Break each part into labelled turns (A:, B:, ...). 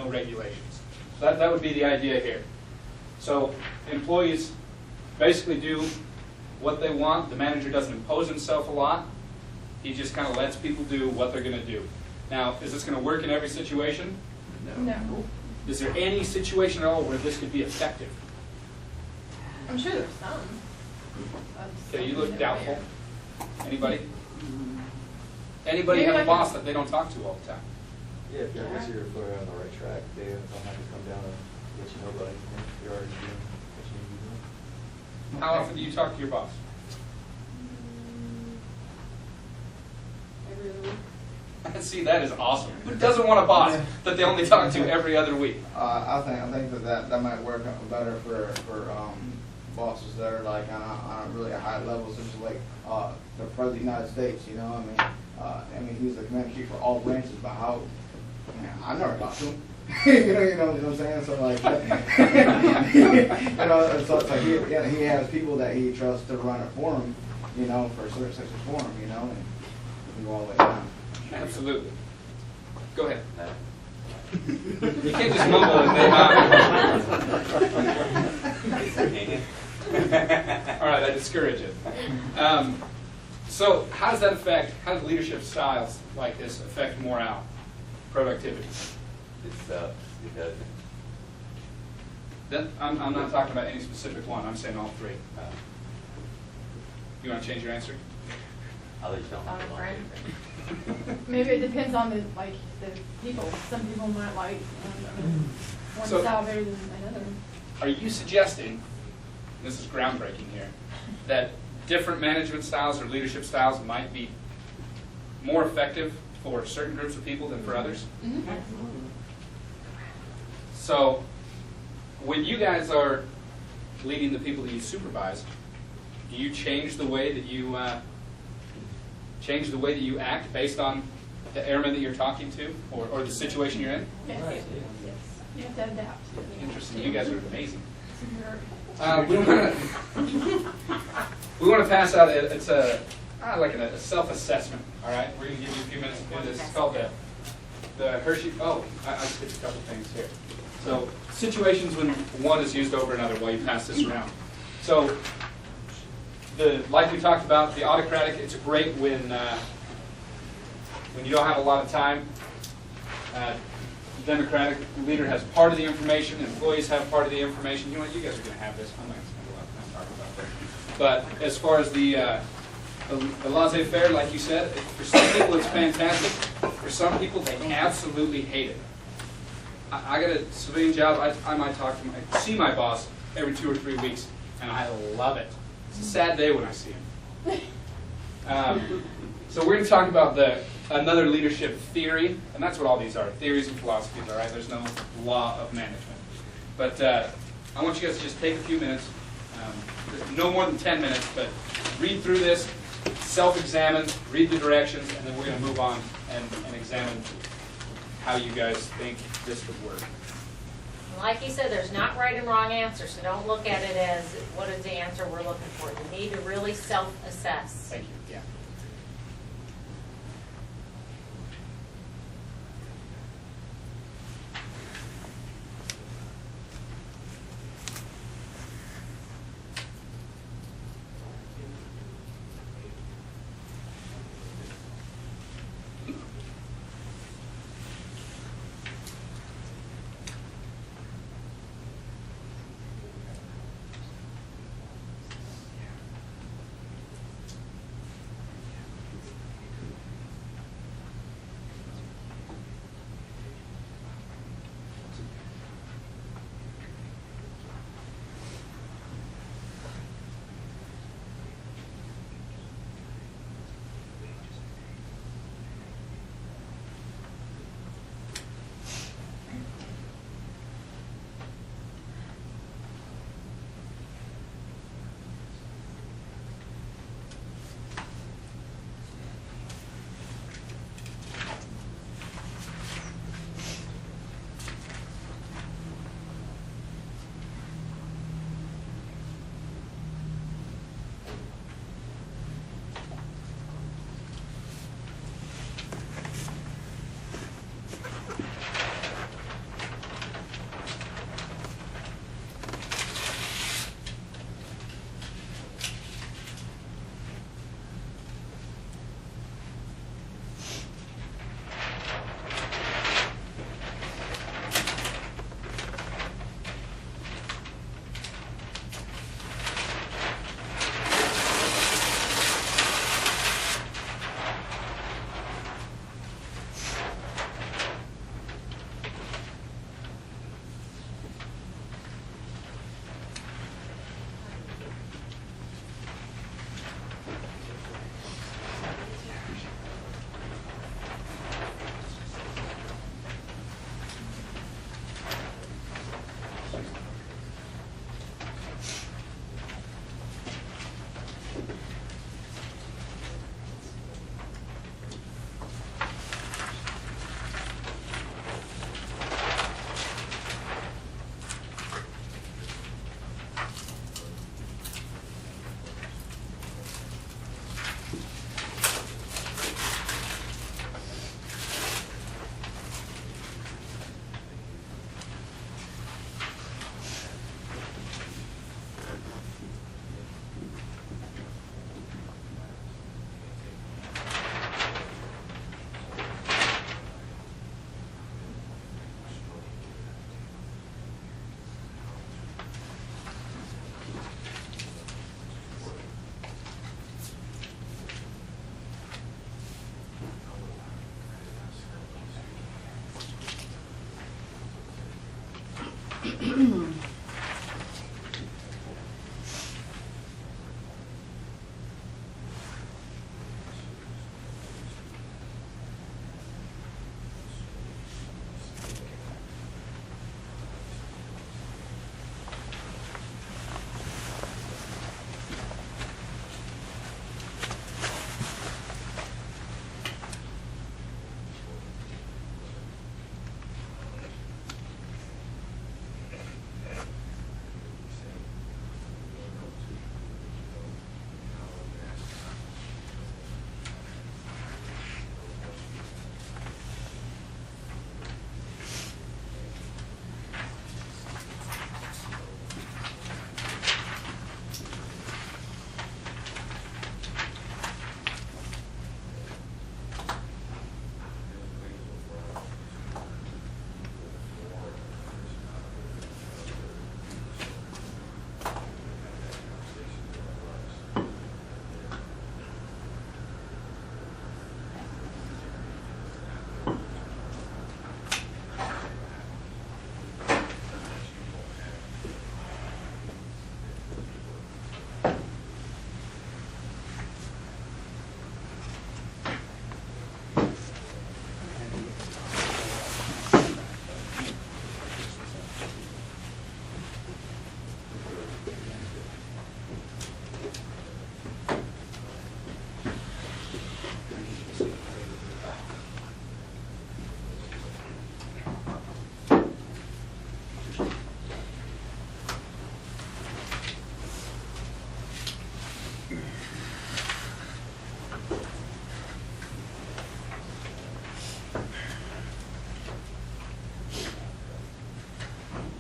A: no regulations. So that would be the idea here. So employees basically do what they want. The manager doesn't impose himself a lot. He just kind of lets people do what they're going to do. Now, is this going to work in every situation?
B: No.
A: Is there any situation at all where this could be effective?
B: I'm sure there's some.
A: Okay, you look doubtful. Anybody? Anybody
B: Maybe
A: have a
B: I
A: boss
B: can-
A: that they don't talk to all the time?
C: Yeah, if you're, I guess you're on the right track, they don't have to come down and let you know about anything. You're already doing what you need to be doing.
A: How often do you talk to your boss?
B: Every other week.
A: See, that is awesome. Who doesn't want a boss that they only talk to every other week?
D: I think that might work out better for bosses that are like on a really high level, such as like the President of the United States. You know, I mean, he's the commander in chief for all branches. But how? Man, I've never talked to him. you know what I'm saying? So like, so it's like he has people that he trusts to run it for him. You know, for certain sections for him. You know, and we go all the way down.
A: Absolutely. Go ahead. You can't just mumble and they all right, I discourage it. So how does that affect, how does leadership styles like this affect morale, productivity?
C: Because
A: I'm not talking about any specific one. I'm saying all three. You want to change your answer?
C: I'll let you know.
B: Maybe it depends on the people. Some people might like one
A: So-
B: style better than another.
A: Are you suggesting, this is groundbreaking here, that different management styles or leadership styles might be more effective for certain groups of people than for others?
B: Mm-hmm.
A: So when you guys are leading the people that you supervise, do you change the way that you act based on the airman that you're talking to or the situation you're in?
B: Yes.
C: Right.
B: Yes. You have to adapt.
A: Interesting. You guys are amazing.
B: You're-
A: We want to pass out. It's a self-assessment. All right, we're going to give you a few minutes to do this. It's called the Hershey. Oh, I skipped a couple things here. So situations when one is used over another while you pass this around. So like we talked about, the autocratic. It's great when you don't have a lot of time. The democratic leader has part of the information. Employees have part of the information. You know what? You guys are going to have this. I'm not going to spend a lot of time talking about that. But as far as the laissez-faire, like you said, for some people it's fantastic. For some people, they absolutely hate it. I got a civilian job. I might see my boss every 2 or 3 weeks, and I love it. It's a sad day when I see him. So we're going to talk about another leadership theory, and that's what all these are, theories and philosophies, all right? There's no law of management. But I want you guys to just take a few minutes, no more than 10 minutes, but read through this, self-examine, read the directions, and then we're going to move on and examine how you guys think this would work.
E: Like you said, there's not right and wrong answers, so don't look at it as what is the answer we're looking for. You need to really self-assess.
A: Thank you. Yeah.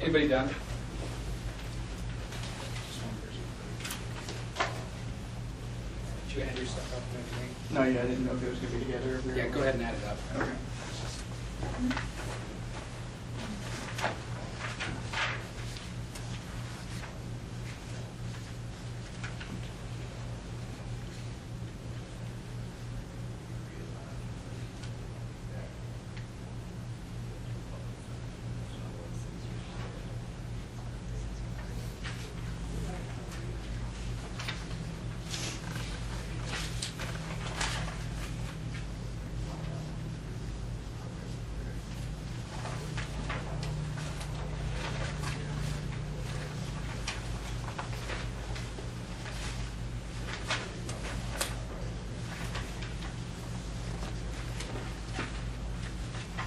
A: Anybody done? Did you add your stuff up and everything?
F: No, yeah, I didn't know if it was gonna be together. or if we were-
A: Yeah, go ahead and add it up.
F: Okay.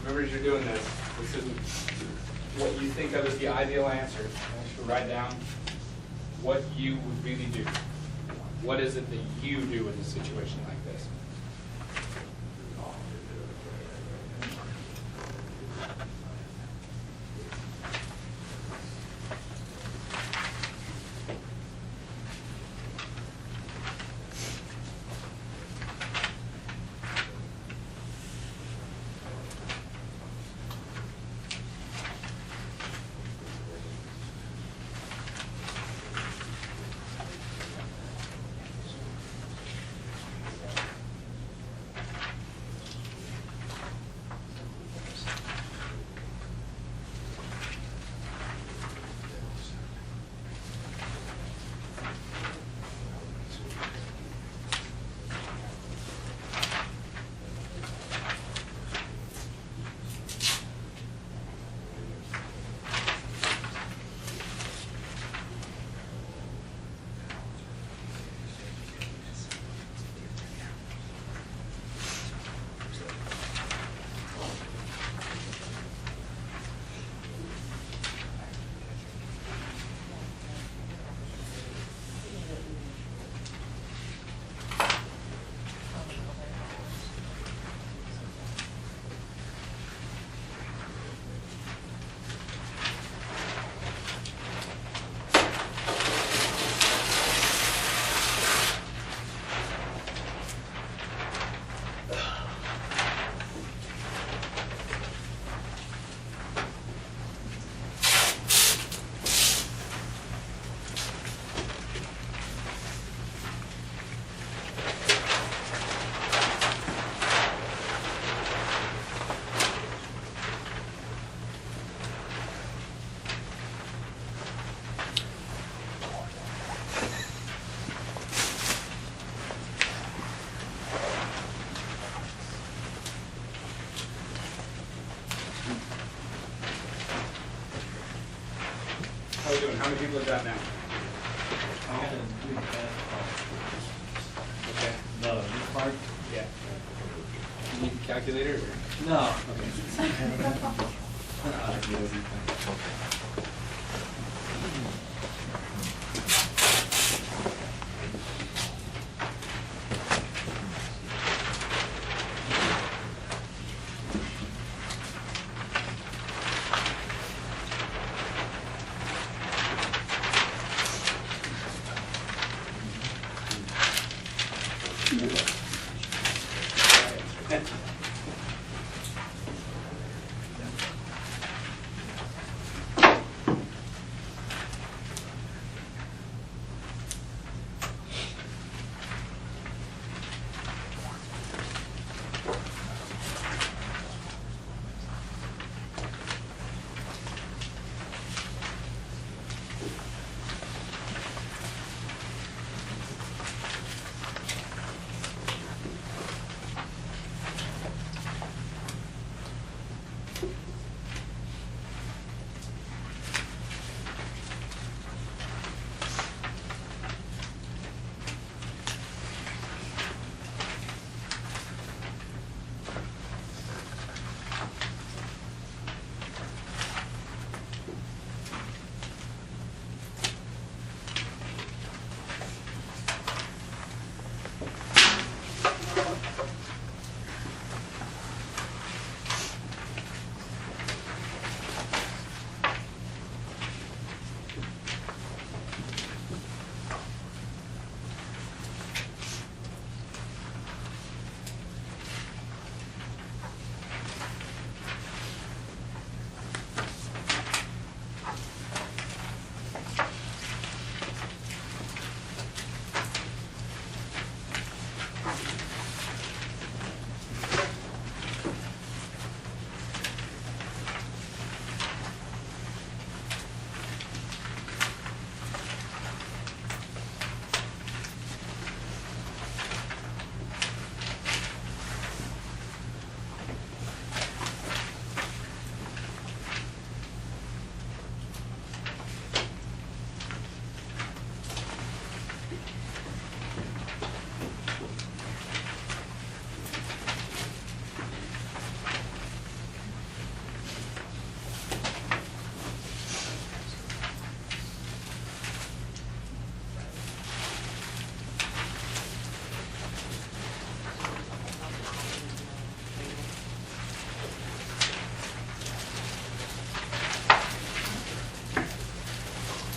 A: Remember, as you're doing this, this isn't what you think of as the ideal answer. I want you to write down what you would really do. What is it that you do in a situation like this? How are we doing? How many people have done now? Okay.
G: No, this part?
A: Yeah. You need a calculator? Or?
G: No.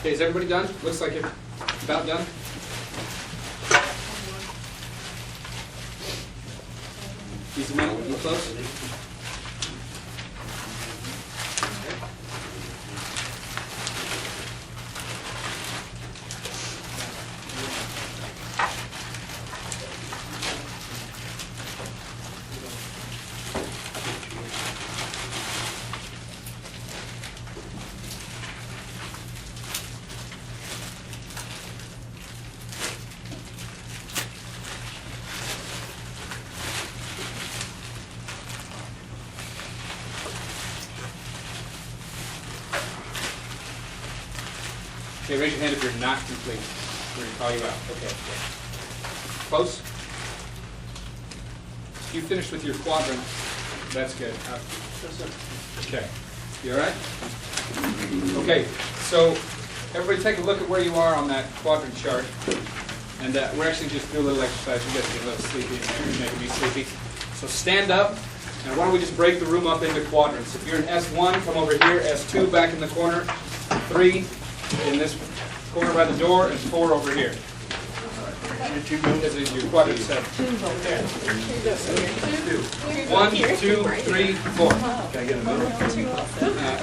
A: Okay, is everybody done? Looks like you're about done. Use a minute, you close? Okay, raise your hand if you're not complete. We're going to call you out. Okay. Close? You finished with your quadrant. That's good. Okay. You all right? Okay, so everybody take a look at where you are on that quadrant chart. And we're actually just doing a little exercise. You guys get a little sleepy in there. You're making me sleepy. So stand up, and why don't we just break the room up into quadrants. If you're in S1, come over here. S2 back in the corner. 3 in this corner by the door, and 4 over here. This is your quadrant set. 1, 2, 3, 4. Can I get a minute? Are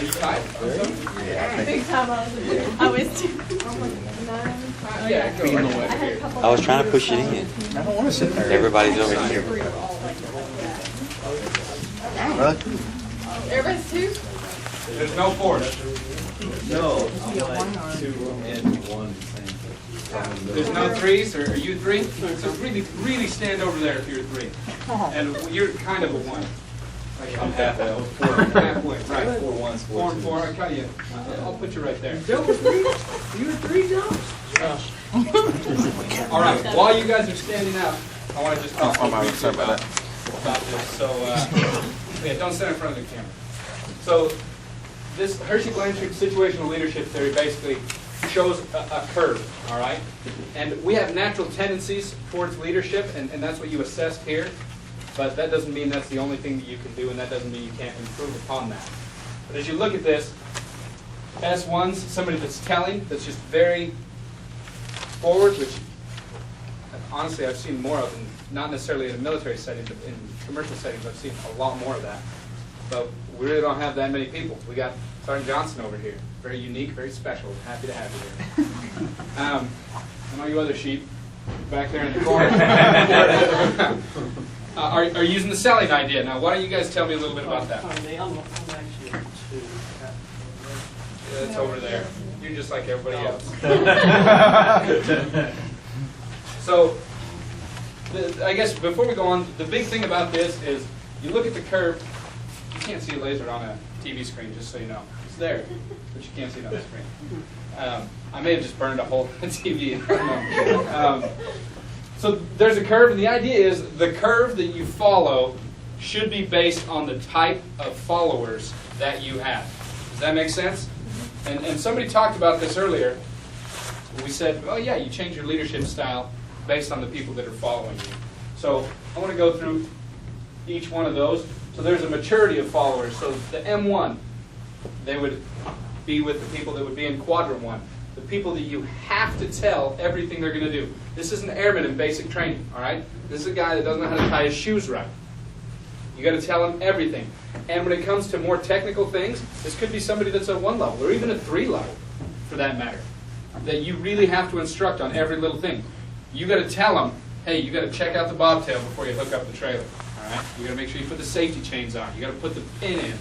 A: you tied?
B: Big time I was 2.
A: Yeah, go.
H: I was trying to push it in.
G: I don't want to sit there.
H: Everybody's over here.
B: Everybody's 2?
A: There's no 4s.
G: No, I'm 2 and 1.
A: There's no 3s, or are you 3? So really stand over there if you're 3. And you're kind of a 1.
G: I'm halfway.
A: Halfway, right.
G: 4-1 sports.
A: 4 and 4. I cut you. I'll put you right there.
F: You were 3 jumps?
A: All right. While you guys are standing up, I want to just talk briefly about this. So, yeah, don't stand in front of the camera. So, this Hershey Blanchard situational leadership theory basically shows a curve. All right, and we have natural tendencies towards leadership, and that's what you assessed here. But that doesn't mean that's the only thing that you can do, and that doesn't mean you can't improve upon that. But as you look at this, S1's somebody that's telling, that's just very forward, which honestly I've seen more of, not necessarily in a military setting, but in commercial settings I've seen a lot more of that. But we really don't have that many people. We got Sergeant Johnson over here, very unique, very special. Happy to have you here. And all you other sheep back there in the corner are using the selling idea. Now, why don't you guys tell me a little bit about that?
F: I'm actually 2.
A: It's over there. You're just like everybody else. So, I guess before we go on, the big thing about this is you look at the curve. You can't see a laser on a TV screen, just so you know. It's there, but you can't see it on the screen. I may have just burned a hole in the TV. So there's a curve, and the idea is the curve that you follow should be based on the type of followers that you have. Does that make sense? And somebody talked about this earlier. We said, oh yeah, you change your leadership style based on the people that are following you. So I want to go through each one of those. So there's a maturity of followers. So the M1, they would be with the people that would be in quadrant 1. The people that you have to tell everything they're going to do. This is an airman in basic training, all right? This is a guy that doesn't know how to tie his shoes right. You got to tell him everything. And when it comes to more technical things, this could be somebody that's at 1 level or even a 3 level, for that matter, that you really have to instruct on every little thing. You got to tell them, hey, you got to check out the bobtail before you hook up the trailer. All right? You got to make sure you put the safety chains on. You got to put the pin in.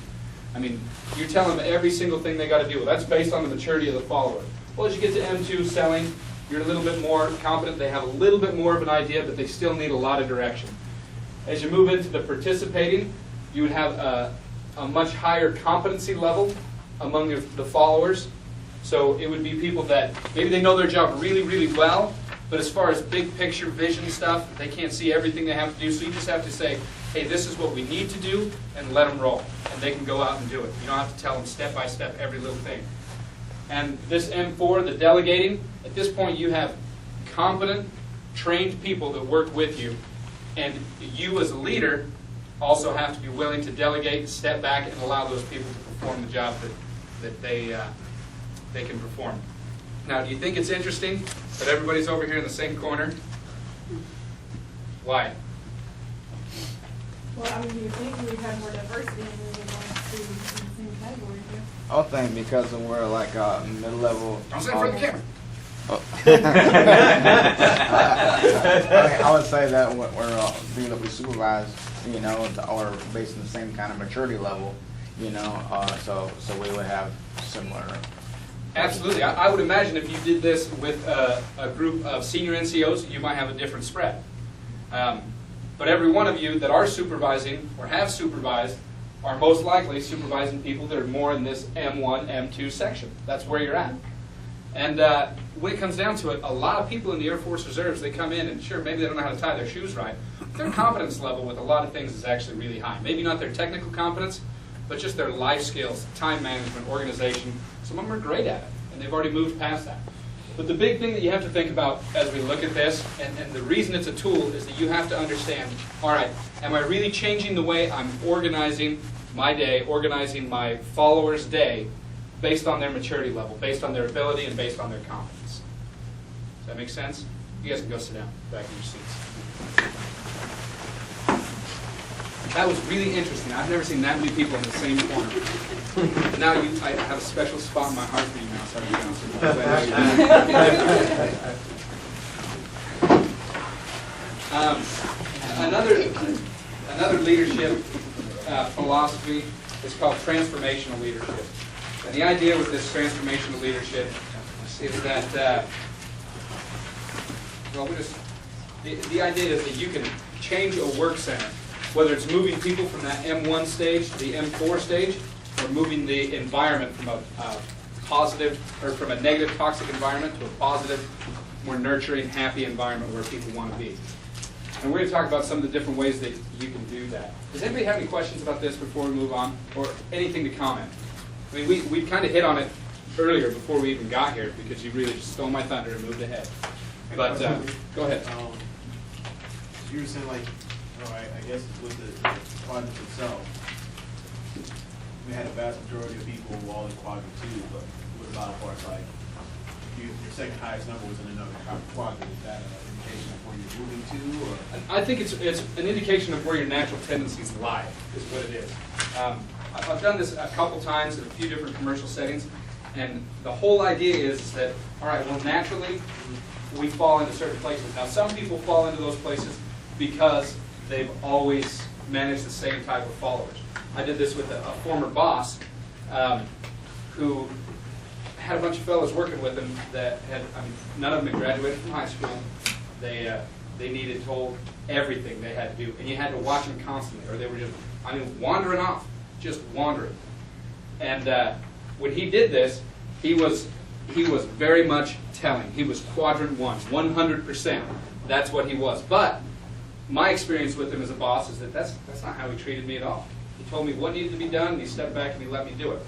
A: I mean, you're telling them every single thing they got to deal with. That's based on the maturity of the follower. Well, as you get to M2 selling, you're a little bit more competent. They have a little bit more of an idea, but they still need a lot of direction. As you move into the participating, you would have a much higher competency level among the followers. So it would be people that maybe they know their job really, really well, but as far as big picture vision stuff, they can't see everything they have to do. So you just have to say, hey, this is what we need to do, and let them roll. And they can go out and do it. You don't have to tell them step by step every little thing. And this M4, the delegating, at this point you have competent, trained people that work with you. And you as a leader also have to be willing to delegate, step back, and allow those people to perform the job that they can perform. Now, do you think it's interesting that everybody's over here in the same corner? Why?
B: Well, I mean, you think we've had more diversity and we would want to be in the same category here.
D: I think because we're like mid-level.
A: Don't say in front of the camera.
D: I would say that we're being able to supervise, you know, or based on the same kind of maturity level, you know, so we would have similar.
A: Absolutely. I would imagine if you did this with a group of senior NCOs, you might have a different spread. But every one of you that are supervising or have supervised are most likely supervising people that are more in this M1, M2 section. That's where you're at. And when it comes down to it, a lot of people in the Air Force Reserves, they come in and sure, maybe they don't know how to tie their shoes right. Their competence level with a lot of things is actually really high. Maybe not their technical competence, but just their life skills, time management, organization. Some of them are great at it, and they've already moved past that. But the big thing that you have to think about as we look at this, and the reason it's a tool, is that you have to understand, all right, am I really changing the way I'm organizing my day, organizing my followers' day, based on their maturity level, based on their ability, and based on their competence? Does that make sense? You guys can go sit down back in your seats. That was really interesting. I've never seen that many people in the same corner. Now I have a special spot in my heart for you now, Sergeant Johnson. Another leadership philosophy is called transformational leadership. And the idea with this transformational leadership is that, the idea is that you can change a work center whether it's moving people from that M1 stage to the M4 stage, or moving the environment from a positive, or from a negative toxic environment to a positive, more nurturing, happy environment where people want to be. And we're going to talk about some of the different ways that you can do that. Does anybody have any questions about this before we move on, or anything to comment? I mean, we kind of hit on it earlier before we even got here, because you really just stole my thunder and moved ahead. But go ahead.
H: You were saying, like, I guess with the quadrant itself, we had a vast majority of people who were all in quadrant 2, but with a lot of parts, like, if your second highest number was in another quadrant, is that an indication of where you're moving to? Or?
A: I think it's an indication of where your natural tendencies lie, is what it is. I've done this a couple times in a few different commercial settings, and the whole idea is that, all right, well, naturally, we fall into certain places. Now, some people fall into those places because they've always managed the same type of followers. I did this with a former boss who had a bunch of fellows working with him that had, none of them had graduated from high school. They needed told everything they had to do, and you had to watch them constantly, or they were just, wandering off, just wandering. And when he did this, he was very much telling. He was quadrant 1, 100%. That's what he was. But my experience with him as a boss is that that's not how he treated me at all. He told me what needed to be done, and he stepped back and he let me do it.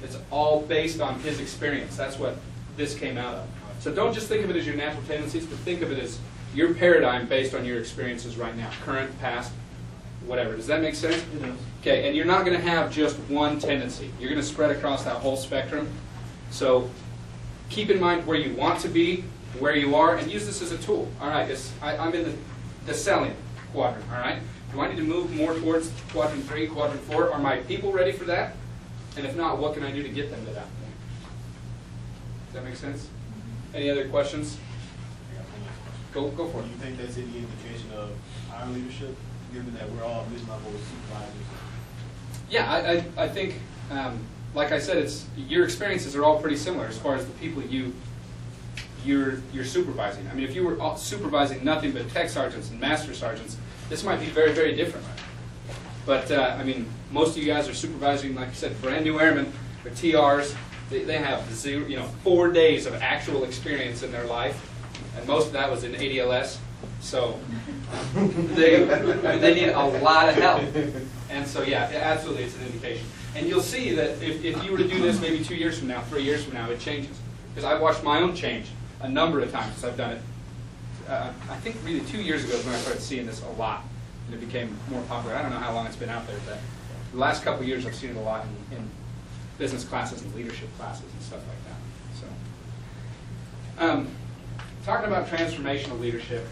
A: It's all based on his experience. That's what this came out of. So don't just think of it as your natural tendencies, but think of it as your paradigm based on your experiences right now, current, past, whatever. Does that make sense?
H: It does.
A: Okay, and you're not going to have just one tendency. You're going to spread across that whole spectrum. So keep in mind where you want to be, where you are, and use this as a tool. All right, I'm in the selling quadrant, all right? Do I need to move more towards quadrant 3, quadrant 4? Are my people ready for that? And if not, what can I do to get them to that point? Does that make sense? Any other questions? Go for it.
H: Do you think that's any indication of our leadership, given that we're all mid-level supervisors?
A: Yeah, I think, like I said, your experiences are all pretty similar as far as the people you're supervising. I mean, if you were supervising nothing but tech sergeants and master sergeants, this might be very, very different. But I mean, most of you guys are supervising, like I said, brand new airmen with TRs. They have 4 days of actual experience in their life, and most of that was in ADLS. So they need a lot of help. And so, yeah, absolutely, it's an indication. And you'll see that if you were to do this maybe 2 years from now, 3 years from now, it changes. Because I've watched my own change a number of times since I've done it. I think really 2 years ago is when I started seeing this a lot, and it became more popular. I don't know how long it's been out there, but the last couple of years I've seen it a lot in business classes and leadership classes and stuff like that. So, talking about transformational leadership,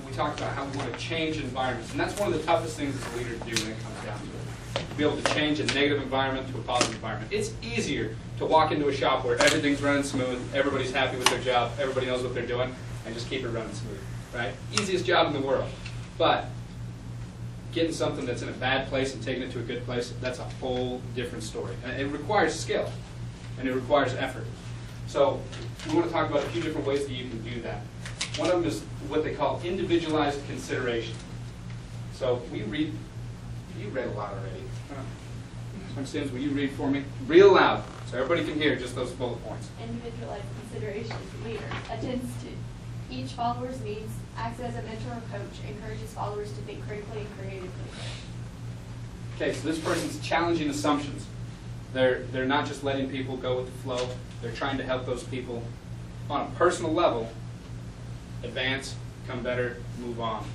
A: we talked about how we want to change environments, and that's one of the toughest things as a leader to do when it comes down to it. To be able to change a negative environment to a positive environment. It's easier to walk into a shop where everything's running smooth, everybody's happy with their job, everybody knows what they're doing, and just keep it running smooth, right? Easiest job in the world. But getting something that's in a bad place and taking it to a good place, that's a whole different story. And it requires skill, and it requires effort. So we want to talk about a few different ways that you can do that. One of them is what they call individualized consideration. So you read a lot already. Sims, will you read for me? Real loud, so everybody can hear just those bullet points.
I: Individualized consideration. Leader attends to each follower's needs, acts as a mentor or coach, encourages followers to think critically and creatively.
A: Okay, so this person's challenging assumptions. They're not just letting people go with the flow. They're trying to help those people on a personal level advance, become better, move on.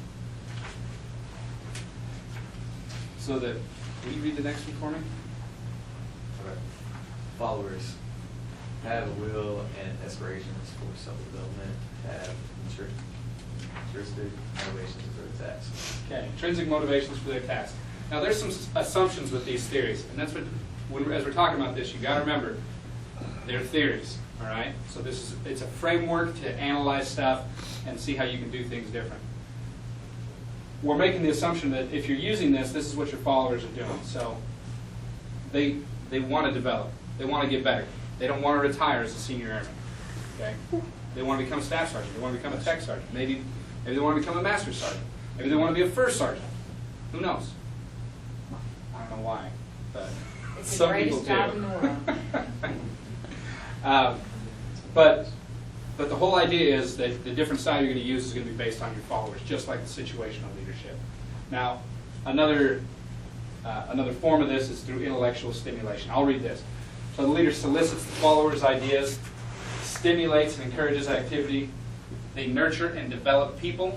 A: So that, will you read the next one for me?
C: Okay. Followers have a will and aspirations for self-development, have intrinsic motivations for their tasks.
A: Okay, intrinsic motivations for their tasks. Now there's some assumptions with these theories, and that's what, as we're talking about this, you got to remember, they're theories, all right? So it's a framework to analyze stuff and see how you can do things different. We're making the assumption that if you're using this is what your followers are doing. So they want to develop. They want to get better. They don't want to retire as a senior airman. Okay? They want to become a staff sergeant. They want to become a tech sergeant. Maybe they want to become a master sergeant. Maybe they want to be a first sergeant. Who knows? I don't know why, but
E: It's the
A: some people
E: greatest
A: do.
E: job in the world.
A: But the whole idea is that the different style you're going to use is going to be based on your followers, just like the situational leadership. Now, another form of this is through intellectual stimulation. I'll read this. So the leader solicits the followers' ideas, stimulates and encourages activity. They nurture and develop people,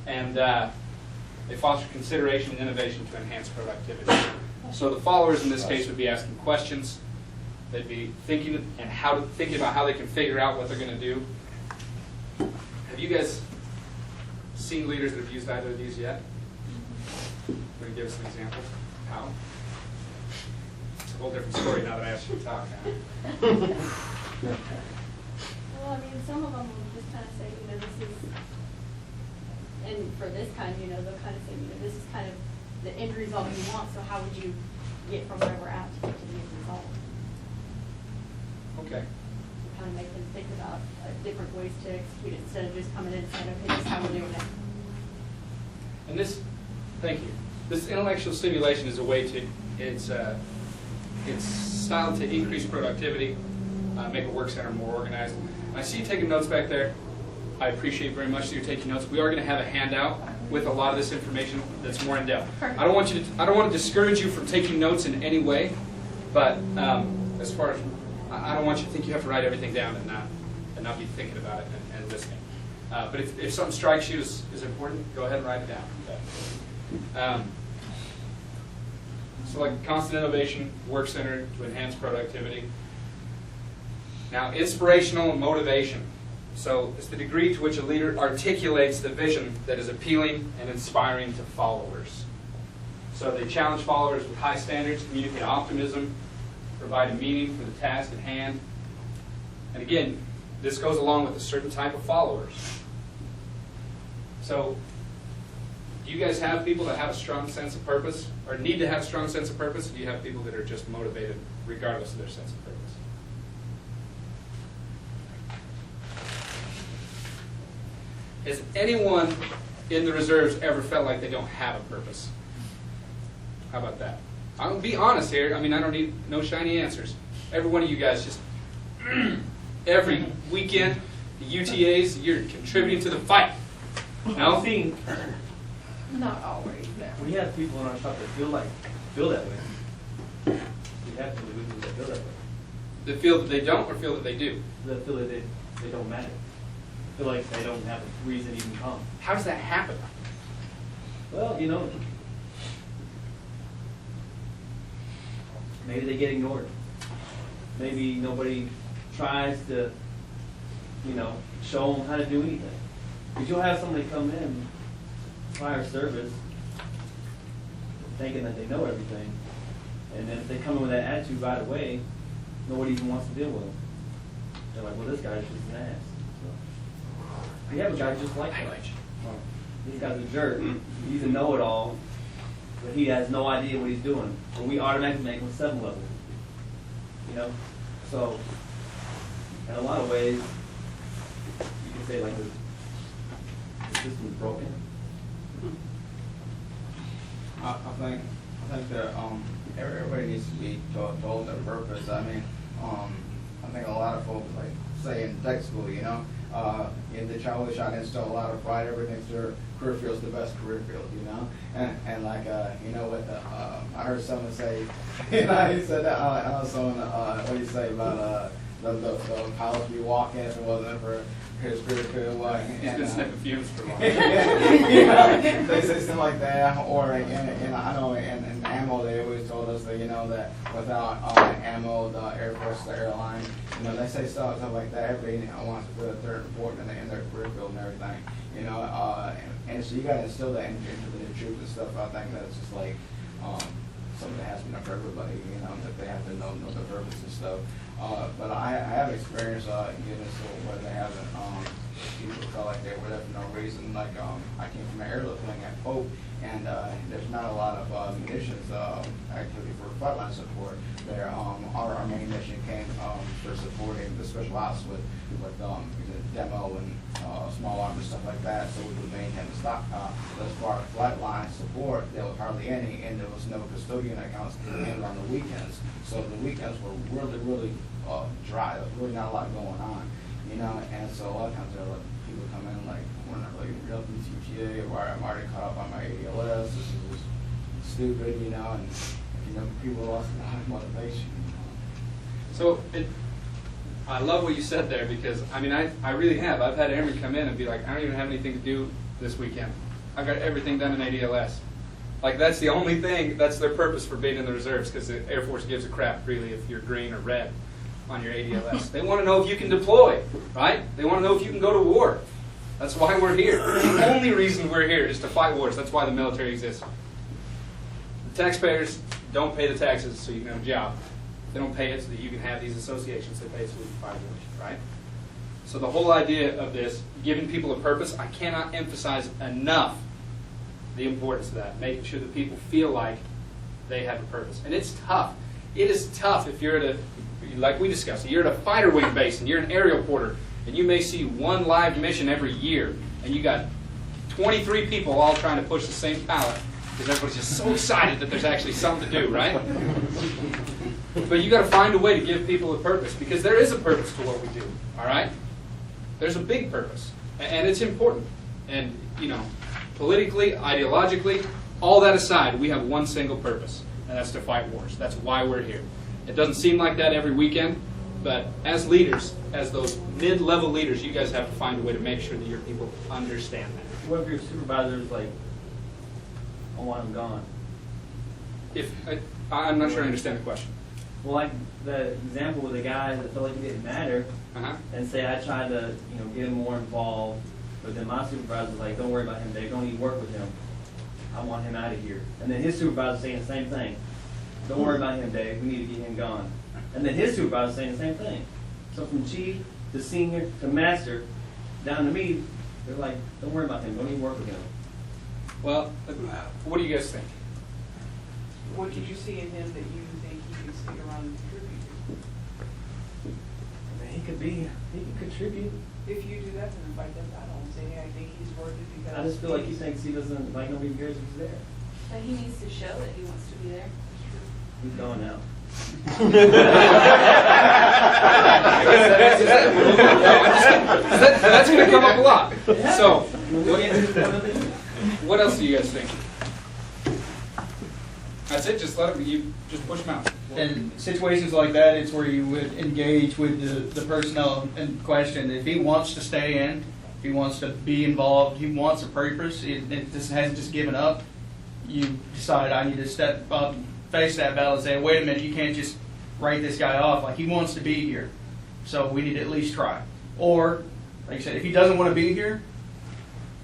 A: and they foster consideration and innovation to enhance productivity. So the followers in this case would be asking questions. They'd be thinking about how they can figure out what they're going to do. Have you guys seen leaders that have used either of these yet? Can you give us an example? How? It's a whole different story now that I asked you to talk.
I: Well, I mean, some of them will just kind of say, you know, this is, and for this kind, you know, they'll kind of say, you know, this is kind of the end result you want, so how would you get from where we're at to get to the end result?
A: Okay.
I: Kind of make them think about different ways to execute it instead of just coming in and saying, okay, this is how we're doing it.
A: And this, thank you. This intellectual stimulation is a way to, it's styled to increase productivity, make a work center more organized. I see you taking notes back there. I appreciate very much that you're taking notes. We are going to have a handout with a lot of this information that's more in depth. I don't want to discourage you from taking notes in any way, but as far as I don't want you to think you have to write everything down and not be thinking about it and listening. But if something strikes you as important, go ahead and write it down. So like constant innovation, work center to enhance productivity. Now, inspirational motivation. So it's the degree to which a leader articulates the vision that is appealing and inspiring to followers. So they challenge followers with high standards, communicate optimism, provide a meaning for the task at hand. And again, this goes along with a certain type of followers. So, do you guys have people that have a strong sense of purpose, or need to have a strong sense of purpose, or do you have people that are just motivated regardless of their sense of purpose? Has anyone in the reserves ever felt like they don't have a purpose? How about that? I'll be honest here. I mean, I don't need no shiny answers. Every one of you guys just, every weekend, the UTAs, you're contributing to the fight. No?
F: I think
B: Not always, no.
F: we have people in our shop that feel that way. We have individuals that feel that way.
A: That feel that they don't or feel that they do?
F: That feel that they don't matter. Feel like they don't have a reason to even come.
A: How does that happen?
F: Well, you know, maybe they get ignored. Maybe nobody tries to, you know, show them how to do anything. Because you'll have somebody come in, prior service, thinking that they know everything, and then if they come in with that attitude right away, nobody even wants to deal with them. They're like, well, this guy's just an ass. So, we have a guy just like that. This guy's a jerk. He's a know-it-all, but he has no idea what he's doing. But we automatically make him 7 level. You know? So, in a lot of ways, you can say like the system's broken.
D: I think that everybody needs to be told their purpose. I mean, I think a lot of folks, like say in tech school, you know, they try to instill a lot of pride. Everybody thinks their career field's the best career field, you know, and like you know what I heard someone say, you know, he said that I know someone what do you say about the college we walk in if it wasn't for his career field,
A: He's been sniffing fumes for a while.
D: you know, they say something like that, or I know in ammo they always told us that, you know, that without ammo, the Air Force, the airline, you know, they say stuff like that. Everybody wants to feel that they're important in their career field and everything, you know, and so you got to instill that into the troops and stuff. I think that's just like something that has to be done for everybody, you know, that they have to know the purpose and stuff. But I have experience getting this where they haven't, people felt like they were there for no reason. Like I came from an airlift wing at Pope, and there's not a lot of munitions activity for frontline support there. Our main mission came for supporting the special ops with demo and small arms and stuff like that, so we would maintain the stock. But as far as flight line support, there was hardly any, and there was no custodian accounts in on the weekends. So the weekends were really dry. There was really not a lot going on, you know. And so a lot of times there were people come in like, we're not really up in CTA, or I'm already caught up on my ADLS. This is just stupid, you know. And you know, people lost a lot of motivation.
A: So I love what you said there, because I mean, I really have. I've had airmen come in and be like, I don't even have anything to do this weekend. I've got everything done in ADLS. Like, that's the only thing, that's their purpose for being in the reserves, because the Air Force gives a crap really if you're green or red on your ADLS. They want to know if you can deploy, right? They want to know if you can go to war. That's why we're here. The only reason we're here is to fight wars. That's why the military exists. The taxpayers don't pay the taxes so you can have a job. They don't pay it so that you can have these associations. They pay it so we can fight wars, right? So the whole idea of this, giving people a purpose, I cannot emphasize enough the importance of that, making sure that people feel like they have a purpose. And it's tough. It is tough if you're at like we discussed, you're at a fighter wing base and you're an aerial porter, and you may see one live mission every year, and you got 23 people all trying to push the same pallet, because everybody's just so excited that there's actually something to do, right? But you got to find a way to give people a purpose, because there is a purpose to what we do, all right? There's a big purpose, and it's important. And, you know, politically, ideologically, all that aside, we have one single purpose, and that's to fight wars. That's why we're here. It doesn't seem like that every weekend, but as leaders, as those mid-level leaders, you guys have to find a way to make sure that your people understand that.
F: What if your supervisor is like, I want him gone?
A: I'm not sure I understand the question.
F: Well, like the example with the guy that felt like he didn't matter, and say I tried to, get him more involved, but then my supervisor was like, don't worry about him, Dave, don't even work with him. I want him out of here. And then his supervisor saying the same thing. Don't worry about him, Dave, we need to get him gone. And then his supervisor saying the same thing. So from chief to senior to master, down to me, they're like, don't worry about him, don't even work with him.
A: Well, what do you guys think?
J: What did you see in him that you think he could stick around and contribute?
F: He could contribute.
J: If you do that, then fight that battle and say, hey, I think he's worth it because...
F: I just feel like he thinks he doesn't, like nobody cares if he's there.
I: But he needs to show that he wants to be there.
F: He's gone now.
A: That's going to come up a lot. So, what else do you guys think? That's it. Just let him. Just push him out.
K: In situations like that, it's where you would engage with the personnel in question. If he wants to stay in, if he wants to be involved, he wants a purpose, it just hasn't just given up, you decide I need to step up, face that battle and say, wait a minute, you can't just write this guy off. Like, he wants to be here, so we need to at least try. Or, like I said, if he doesn't want to be here,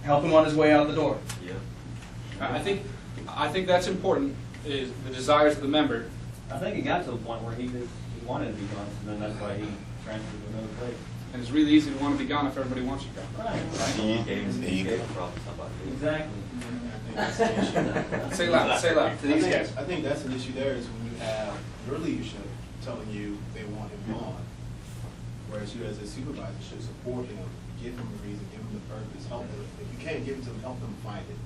K: help him on his way out the door.
A: Yeah. I think that's important, is the desires of the member.
F: I think it got to the point where he wanted to be gone, and then that's why he transferred to another place.
A: And it's really easy to want to be gone if everybody wants you gone.
F: Right. Exactly.
A: Say loud to these guys.
H: I think that's an issue there, is when you have your leadership telling you they want him gone, whereas you as a supervisor should support him, give him a reason, give him the purpose, help him. If you can't give it to him, help him find it.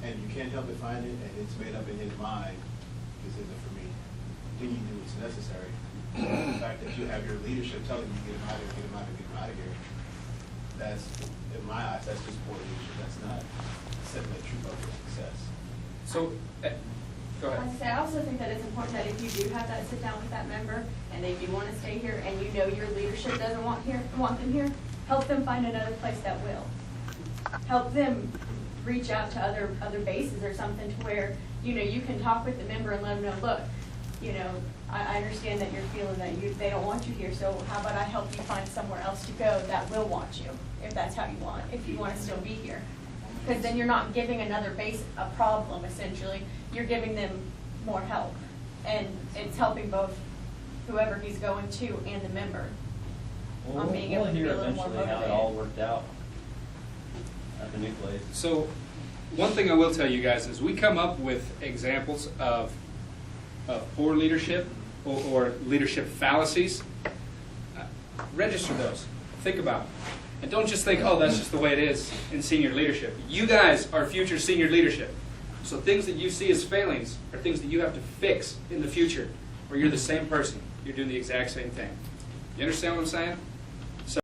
H: And you can't help it find it, and it's made up in his mind, this isn't for me, then you do what's necessary. The fact that you have your leadership telling you get him out of here, get him out of here, get him out of here, that's, in my eyes, that's just poor leadership. That's not setting the truth up for success.
A: So, go ahead.
I: I also think that it's important that if you do have that sit down with that member and they do want to stay here and you know your leadership doesn't want them here, help them find another place that will. Help them reach out to other bases or something to where, you can talk with the member and let them know, look, I understand that you're feeling that they don't want you here, so how about I help you find somewhere else to go that will want you, if that's how you want, if you want to still be here. Because then you're not giving another base a problem, essentially. You're giving them more help. And it's helping both whoever he's going to and the member on being able to be a little more motivated.
F: How it all worked out at the new place.
A: So, one thing I will tell you guys is we come up with examples of poor leadership or leadership fallacies. Register those. Think about it. And don't just think, oh, that's just the way it is in senior leadership. You guys are future senior leadership. So things that you see as failings are things that you have to fix in the future, or you're the same person. You're doing the exact same thing. You understand what I'm saying?